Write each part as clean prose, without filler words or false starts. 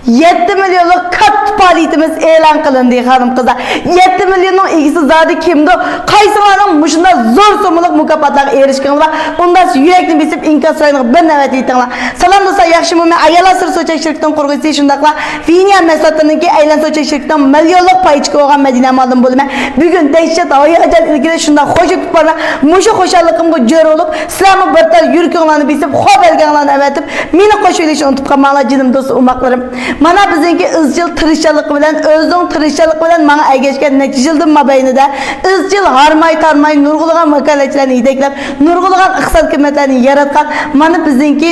7 milyonluk kat faaliyetimiz e'lon qilindi hanım kızlar. 7 milyonun ilgisi zadi kimdi? Qaysilarning mushunda zo'r so'mliq mukofotlarga erishganlar. Undan yurakni besib inkaslaydigan bir navbat aytinglar. Salom do'stlar, yaxshimi? Men Ayala Sir Sochak shirkatining qurg'uvchisi shundaqla Viniya Mesotinikiga Aylan Sochak shirkatining millionlik paychiga olgan Madina Ma'lum bo'laman. Bugun dehshat hayojon ilgili shunday xo'jib tutibman. Mushu xo'shalligimga jo'r bo'lib, sizlarni bir tal yurkinglarni besib, xo'p elganlarni avatib, meni qo'shib olishni unutib qolmanglar jinim do'st umoqlarim. Mana bizningki izchil tirishchilik bilan, o'zining tirishchilik bilan menga ergashgan necha yildan mobaynida izchil harmay tarmay nurg'ulg'an vakolatchilarni yedaklab, nurg'ulg'an iqtisod qiymatlarini yaratgan mana bizningki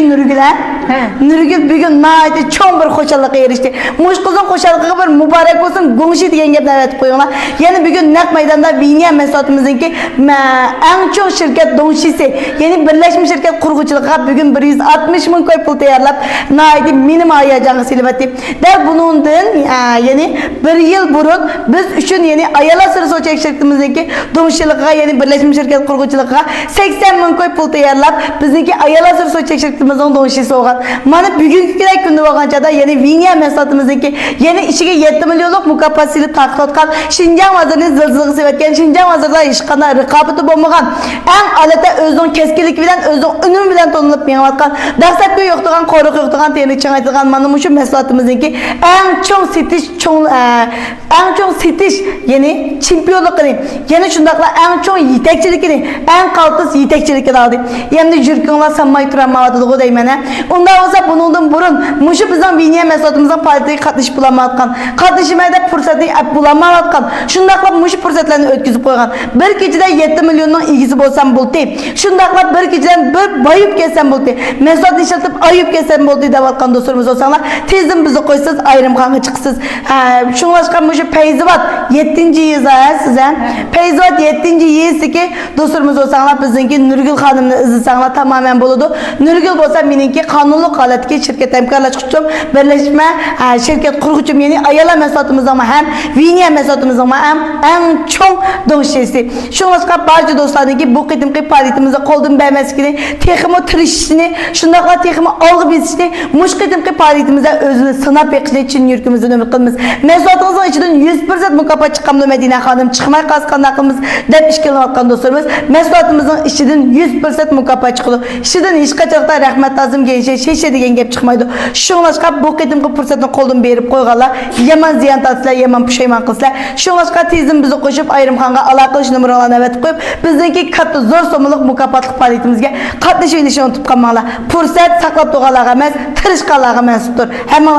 Nurgul bugun nihoyatda cho'ng bir xo'shallikqa erishdi. Mush qizning xo'shalligiga bir muborak bo'lsin, go'ngshi degan gapni aytib qo'yinglar. Yana bugun naq maydonda Viniya Mesotimizningki eng cho'ng shirkat do'ngshisi, ya'ni birlashma shirkat qurg'uvchiligiga bugun 160 ming koy pul tayyorlab, nihoyatda minimal hayajonga silibdi. Dal buningdan ya'ni 1 yil burun biz uchun ya'ni Ayala Sir Sochak shirkatimizningki do'ngshiligiga, ya'ni birlashma shirkat qurg'uvchiligiga 80 ming koy pul tayyorlab, bizningki Ayala Sir Sochak shirkatimizning do'ngshisi olgan. Mana bugungi kunda bo'lganchada ya'ni Viniya Mesotimizniki ya'ni ishiga 7 millionlik mukofot silib taqdim Şinjan vazirining zilzilga sevatgan, Şinjan vazirlar hech qanday raqobati bo'lmagan, eng alata o'zining keskinlik bilan, o'zining unum bilan to'nilib menayotgan, dahsatga yo'qdigan, qo'riq yo'qdigan, teni changaydigan mana shu Mesotimizniki eng cho'ng setish ya'ni chempionligini, yana shundaqla eng cho'ng yetakchiligini, eng qaltis yetakchilikni oldi. Endi yurkinglar sanmay turmayotdi deyman. Unda olsa buningdan burun mushu bizning Viniya Mesotimizning faoliyatiga qatnashib bulamayotgan, qatnashmayda fursatni bulamayotgan, shundaqla mushu fursatlarni o'tkazib qo'ygan. Bir kechada 7 millionning egisi bo'lsam bo'ldi. Shundaqla bir kechadan bir boyib kelsam bo'ldi. Mesotni ishlatib oyib kelsam bo'ldi deyotgan do'stlarimiz bo'lsanglar, tezdan bizni qo'ysiz, ayrimxonga chiqsiz. Shunlashqa mushu Feyzivat 7-yil sizlar. Feyzivat 7-yildagi do'stlarimiz bo'lsanglar, bizningki Nurgul xonimni izlasanglar tamamen bo'ladi. Nurgul bo'lsa meningki qonunli holatga shirkat hamkorlashuvchim, birlashma shirkat qurg'uvchim, ya'ni Ayala Mesotimizning ham Viniya Mesotimizning ham eng cho'ng do'ngshisi. Shunga barcha do'stlarniki bu qitimqi faoliyatimizda qo'ldan bermasligini, texmo tirishishni, shundaqla texmo olg'i besishni, mush qitimqi faoliyatimizda o'zini sinab beqishni chin yurtimizdan umid qilamiz. Mesotimizning ichidan 100% mukofot chiqqanmi Madina xonim, chiqmay qolganligimiz deb ish qilayotgan do'stlarimiz, Mesotimizning ichidan 100% mukofot chiqdi. Ishidan hech qachon rahmat azim gençe şeşe degan gap chiqmaydi. Shunlashqa bu qitimqi fursatni qo'ldan berib qo'yganlar, yaman ziyon tortdilar, yaman pushaymon qildilar. Shunlashqa tezdan bizni qo'shib ayrimxonga aloqa qilish nomerlarini avatib qo'yib, bizniki katta zo'r so'mliq mukofotli faoliyatimizga qatnashishni unutib qolmanglar. Fursat saqlab turganlarga emas, tirishqanlarga mansubdir. Hamma